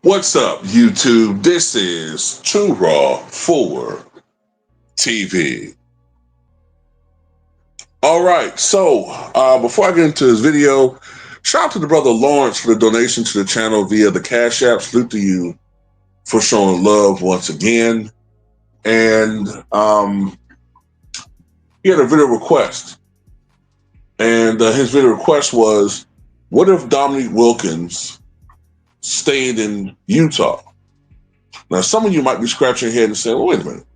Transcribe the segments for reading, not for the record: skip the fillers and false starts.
What's up, YouTube? This is Too Raw for TV. All right, so before I get into this video, shout out to the brother Lawrence for the donation to the channel via the Cash App. Salute to you for showing love once again. And he had a video request. And his video request was, what if Dominique Wilkins stayed in Utah? Now, some of you might be scratching your head and saying, well, wait a minute.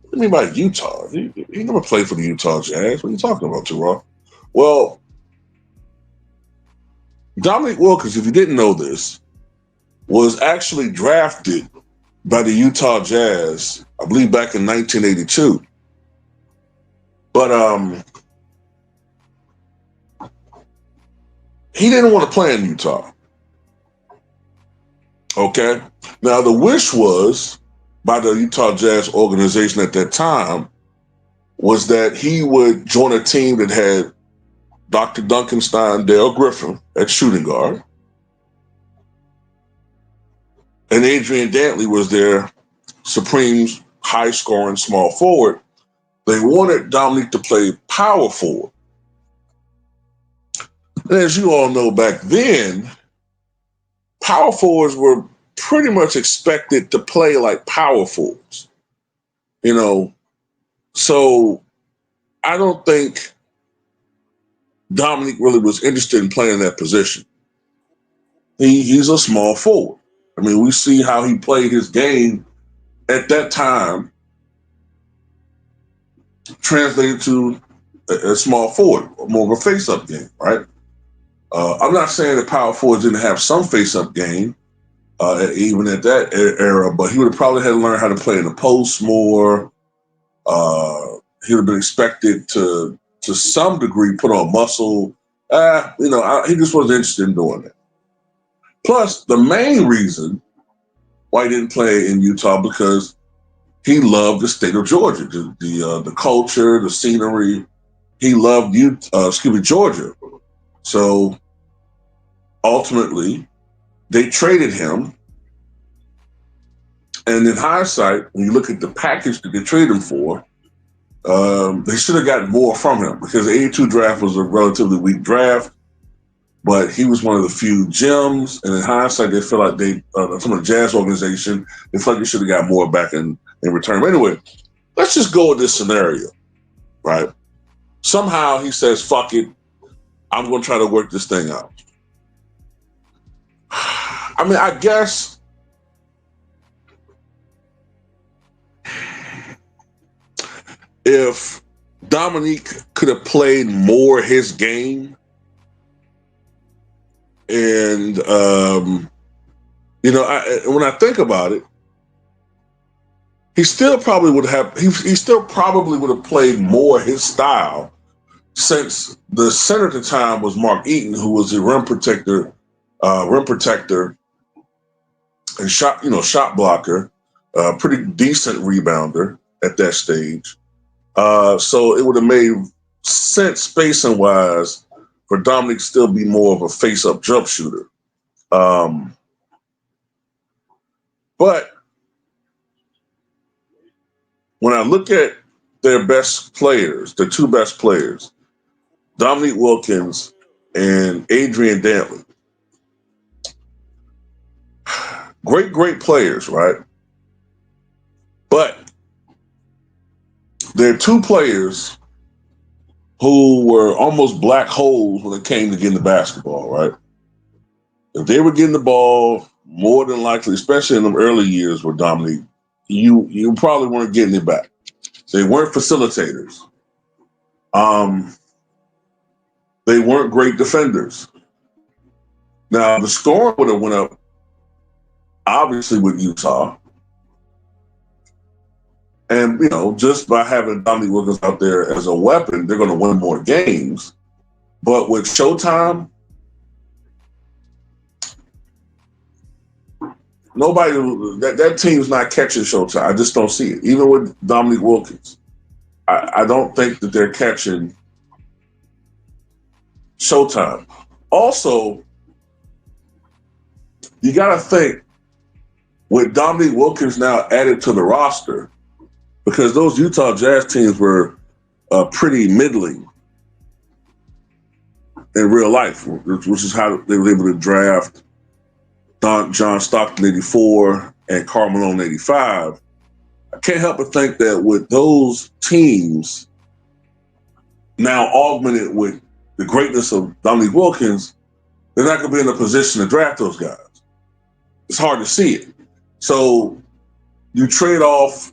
What do you mean by Utah? He never played for the Utah Jazz. What are you talking about, Terrell? Well, Dominique Wilkins, if you didn't know this, was actually drafted by the Utah Jazz, I believe back in 1982. But he didn't want to play in Utah. Okay? Now, the wish was, by the Utah Jazz organization at that time, was that he would join a team that had Dr. Duncanstein, Dale Griffin at shooting guard, and Adrian Dantley was their supreme high-scoring small forward. They wanted Dominique to play power forward. And as you all know, back then, power forwards were pretty much expected to play like power forwards. So I don't think Dominique really was interested in playing that position. He's a small forward. I mean, we see how he played his game at that time, translated to a small forward, more of a face-up game, right? I'm not saying that power forwards didn't have some face-up game, even at that era, but he would have probably had to learn how to play in the post more. He would have been expected to some degree, put on muscle. He just wasn't interested in doing that. Plus, the main reason why he didn't play in Utah because he loved the state of Georgia, the culture, the scenery. He loved Georgia. So ultimately, they traded him. And in hindsight, when you look at the package that they traded him for, they should have gotten more from him because the 82 draft was a relatively weak draft, but he was one of the few gems. And in hindsight, they feel like from the Jazz organization, they feel like they should have got more back in return. But anyway, let's just go with this scenario, right? Somehow he says, fuck it, I'm going to try to work this thing out. I mean, I guess if Dominique could have played more his game, and when I think about it, he still probably would have played more his style, since the center at the time was Mark Eaton, who was a rim protector and shot blocker, pretty decent rebounder at that stage. So it would have made sense spacing wise for Dominic still be more of a face-up jump shooter. But when I look at their best players, the two best players, Dominique Wilkins and Adrian Dantley, great players, right? But there are two players who were almost black holes when it came to getting the basketball, right? If they were getting the ball, more than likely, especially in the early years with Dominique, you probably weren't getting it back. They weren't facilitators. They weren't great defenders. Now, the scoring would have went up, obviously, with Utah. And, just by having Dominique Wilkins out there as a weapon, they're going to win more games. But with Showtime, that team's not catching Showtime. I just don't see it. Even with Dominique Wilkins, I don't think that they're catching Showtime. Also, you got to think with Dominique Wilkins now added to the roster, because those Utah Jazz teams were pretty middling in real life, which is how they were able to draft John Stockton 84 and Karl Malone 85. I can't help but think that with those teams now augmented with the greatness of Dominique Wilkins, they're not going to be in a position to draft those guys. It's hard to see it. So you trade off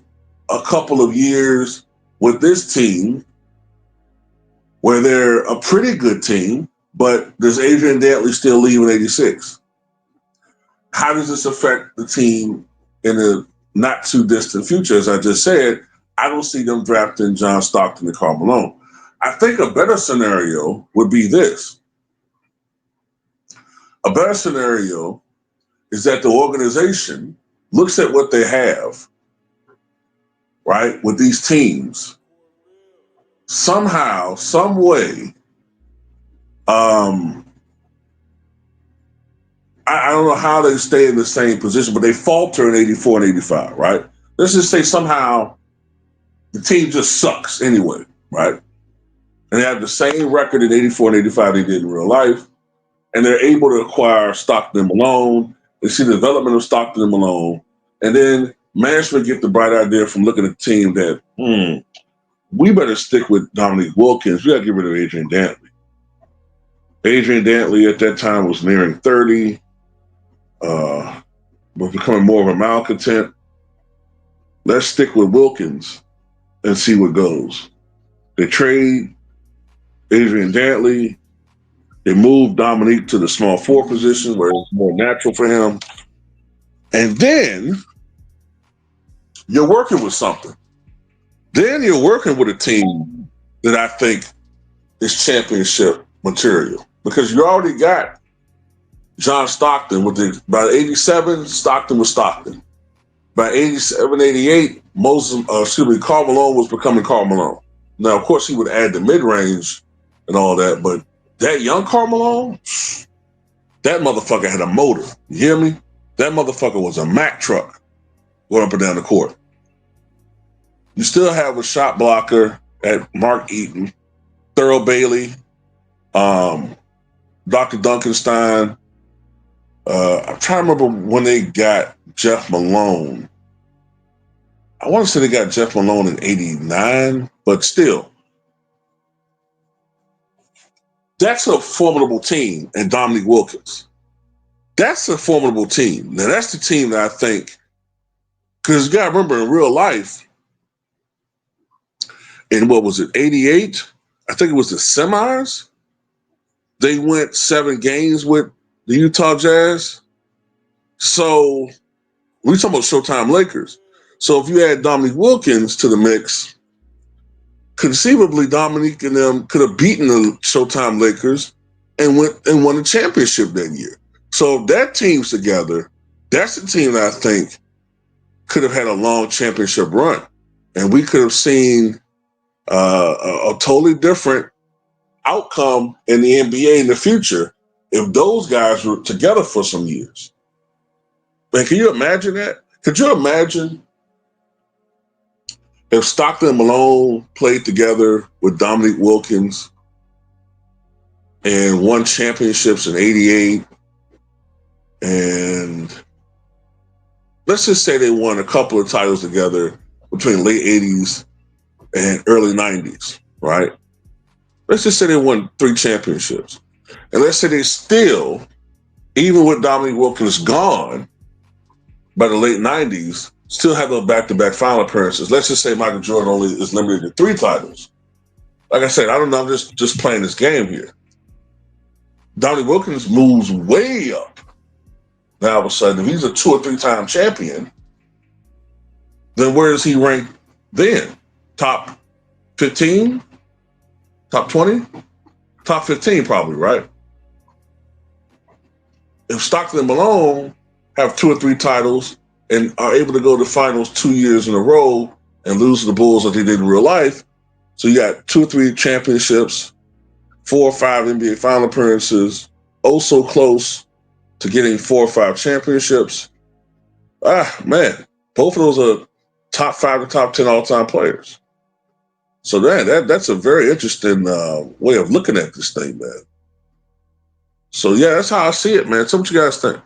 a couple of years with this team where they're a pretty good team, but does Adrian Dantley still leave in 86? How does this affect the team in the not too distant future? As I just said, I don't see them drafting John Stockton and Karl Malone. I think a better scenario would be this. A better scenario is that the organization looks at what they have, right, with these teams, somehow, some way, I don't know how they stay in the same position, but they falter in 84 and 85, right? Let's just say somehow the team just sucks anyway, right? And they have the same record in 84 and 85 they did in real life, and they're able to acquire Stockton and Malone. They see the development of Stockton and Malone, and then management get the bright idea from looking at the team that, we better stick with Dominique Wilkins. We got to get rid of Adrian Dantley. Adrian Dantley at that time was nearing 30, was becoming more of a malcontent. Let's stick with Wilkins and see what goes. They trade Adrian Dantley. They move Dominique to the small forward position where it's more natural for him. And then you're working with something. Then you're working with a team that I think is championship material, because you already got John Stockton by 87, Stockton was Stockton. By 87, 88, Karl Malone was becoming Karl Malone. Now, of course, he would add the mid-range and all that, but that young Karl Malone, that motherfucker had a motor. You hear me? That motherfucker was a Mack truck going up and down the court. You still have a shot blocker at Mark Eaton, Thurl Bailey, Dr. Duncanstein. I'm trying to remember when they got Jeff Malone. I want to say they got Jeff Malone in 89, but still. That's a formidable team, and Dominique Wilkins. That's a formidable team. Now, that's the team that I think, because you got to remember, in real life, in what was it, 88? I think it was the semis. They went 7 games with the Utah Jazz. So we're talking about Showtime Lakers. So if you add Dominique Wilkins to the mix, conceivably Dominique and them could have beaten the Showtime Lakers and won the championship that year. So if that team's together, that's the team that I think could have had a long championship run. And we could have seen a totally different outcome in the NBA in the future if those guys were together for some years. Man, can you imagine that? Could you imagine if Stockton and Malone played together with Dominique Wilkins and won championships in 88, and let's just say they won a couple of titles together between late 80s and early 90s, right? Let's just say they won 3 championships. And let's say they still, even with Dominique Wilkins gone by the late 90s, still have those back-to-back final appearances. Let's just say Michael Jordan only is limited to 3 titles. Like I said, I don't know, I'm just playing this game here. Dominique Wilkins moves way up. Now, all of a sudden, if he's a 2 or 3-time champion, then where does he rank then? Top 15? Top 20? Top 15 probably, right? If Stockton and Malone have 2 or 3 titles and are able to go to finals 2 years in a row and lose to the Bulls like they did in real life, so you got 2 or 3 championships, 4 or 5 NBA final appearances, oh so close to getting 4 or 5 championships. Man, both of those are top 5 to top 10 all time players. So that's a very interesting way of looking at this thing, man. So yeah, that's how I see it, man. So what you guys think?